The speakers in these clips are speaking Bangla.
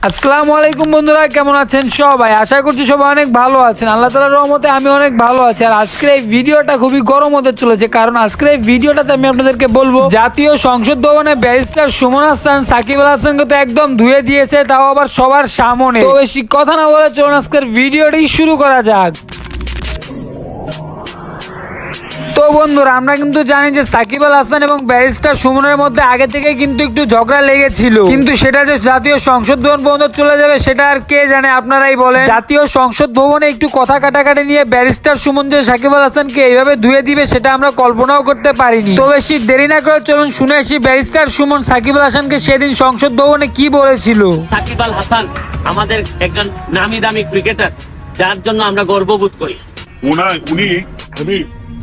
আসসালামু আলাইকুম বন্ধুরা, কেমন আছেন সবাই? আশা করছি সবাই অনেক ভালো আছেন। আল্লাহ তাআলার রহমতে আমি অনেক ভালো আছি। আর আজকের এই ভিডিওটা খুবই গরম হতে চলেছে, কারণ আজকের এই ভিডিওটাতে আমি আপনাদেরকে বলবো জাতীয় সংসদ ভবনে ব্যারিস্টার সুমন হাসান সাকিব আল হাসানকে তো একদম ধুয়ে দিয়েছে, তাও আবার সবার সামনে। তো বেশি কথা না বলে চলুন আজকের ভিডিওটি শুরু করা যাক। তো বন্ধুরা, আমরা কিন্তু জানি যে সাকিব আল হাসান এবং ব্যারিস্টার সুমনের মধ্যে আগে থেকে কিন্তু একটু ঝগড়া লেগেছিল, কিন্তু সেটা যে জাতীয় সংসদ ভবন পর্যন্ত চলে যাবে সেটা আর কে জানে, আপনারাই বলেন। জাতীয় সংসদ ভবনে একটু কথা কাটাকাটি নিয়ে ব্যারিস্টার সুমন যে সাকিব আল হাসানকে এইভাবে ধুয়ে দিবে সেটা আমরা কল্পনাও করতে পারিনি। তো বেশি দেরি না করে চলুন শুনে আসি ব্যারিস্টার সুমন সাকিব আল হাসানকে সেদিন সংসদ ভবনে কি বলেছিল। সাকিব আল হাসান আমাদের একজন নামি দামি ক্রিকেটার, যার জন্য আমরা গর্ববোধ করি। উনি আমি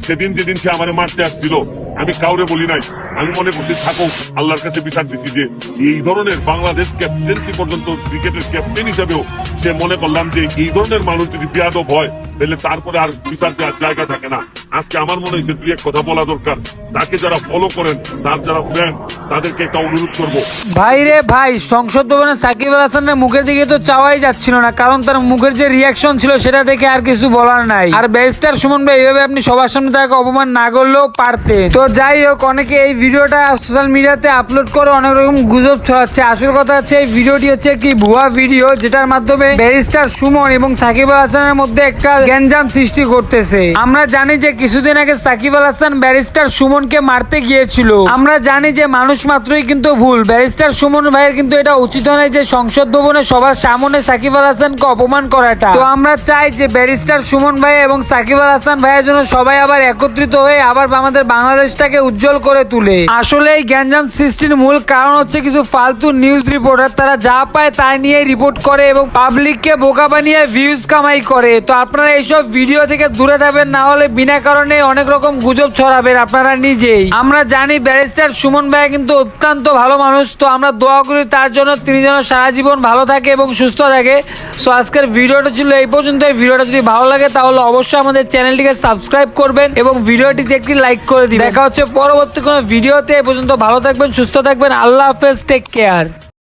সেদিন যেদিন সে আমার মারতে আসছিল, আমি কাউরে বলি নাই। আমি মনে করছি থাকো, আল্লাহর কাছে বিচার দিচ্ছি যে এই ধরনের বাংলাদেশ ক্যাপ্টেন্সি পর্যন্ত ক্রিকেটের ক্যাপ্টেন হিসেবেও সে মনে করলাম যে এই ধরনের মানুষ যদি বেয়াদব হয় তাহলে তারপরে আর বিচার দেওয়ার জায়গা থাকে না। আজকে আমার মনে হয়েছে দুই এক কথা বলা দরকার। তাকে যারা ফলো করেন, তার যারা ফ্যান, তাদেরকে একটা অনুরোধ করবো। ভাই রে ভাই, সংসদ ভবনে সাকিব আল হাসানের মুখের দিকে তো চাওয়াই যাচ্ছিল না, কারণ তার মুখের যে রিয়াকশন ছিল সেটা দেখে আর কিছু বলার নাই। আর ব্যারিস্টার সুমন ভাই, এইভাবে আপনি সবার সামনে তাকে অপমান না করলেও পারতেন। তো যাই হোক, অনেকে এই ভিডিওটা সোশ্যাল মিডিয়াতে আপলোড করে অনেক রকম গুজব ছড়াচ্ছে। আসল কথা হচ্ছে এই ভিডিওটি হচ্ছে একটি ভুয়া ভিডিও, যেটার মাধ্যমে ব্যারিস্টার সুমন এবং সাকিব আল হাসানের মধ্যে একটা গ্যাঞ্জাম সৃষ্টি করতেছে। আমরা জানি যে কিছুদিন আগে সাকিব আল হাসান ব্যারিস্টার সুমনকে মারতে গিয়েছিল। আমরা জানি যে মানুষ মাত্রই কিন্তু ভুল। ব্যারিস্টার সুমন ভাইয়ের কিন্তু এটা উচিত নয় যে সংসদ ভবনে সবার সামনে সাকিব আল হাসানকে অপমান করাটা। তো আমরা চাই যে ব্যারিস্টার সুমন ভাই এবং সাকিব আল হাসান ভাইয়ের জন্য সবাই আবার একত্রিত হয়ে আবার আমাদের বাংলাদেশটাকে উজ্জ্বল করে তুলে। আসলে এই গ্যাঞ্জাম সৃষ্টির মূল কারণ হচ্ছে কিছু ফালতু নিউজ রিপোর্টার, তারা যা পায় তাই নিয়ে রিপোর্ট করে এবং পাবলিককে বোকা বানিয়ে ভিউজ কামাই করে। তো আপনারা এইসব ভিডিও থেকে দূরে থাকবেন, না হলে বিনা কারণে অনেক রকম গুজব ছড়াবেন আপনারা নিজেই। আমরা জানি ব্যারিস্টার সুমন ভাই কিন্তু অত্যন্ত ভালো মানুষ, তো আমরা দোয়া করি তার জন্য, তিনি যেন সারা জীবন ভালো থাকে এবং সুস্থ থাকে। সো আজকের ভিডিওটা ছিল এই পর্যন্ত। এই ভিডিওটা যদি ভালো লাগে তাহলে অবশ্যই আমাদের চ্যানেলটিকে সাবস্ক্রাইব করবেন এবং ভিডিওটিতে একটি লাইক করে দিন। দেখা হচ্ছে পরবর্তী কোনো ভিডিওতে। এ পর্যন্ত ভালো থাকবেন, সুস্থ থাকবেন। আল্লাহ হাফেজ, টেক কেয়ার।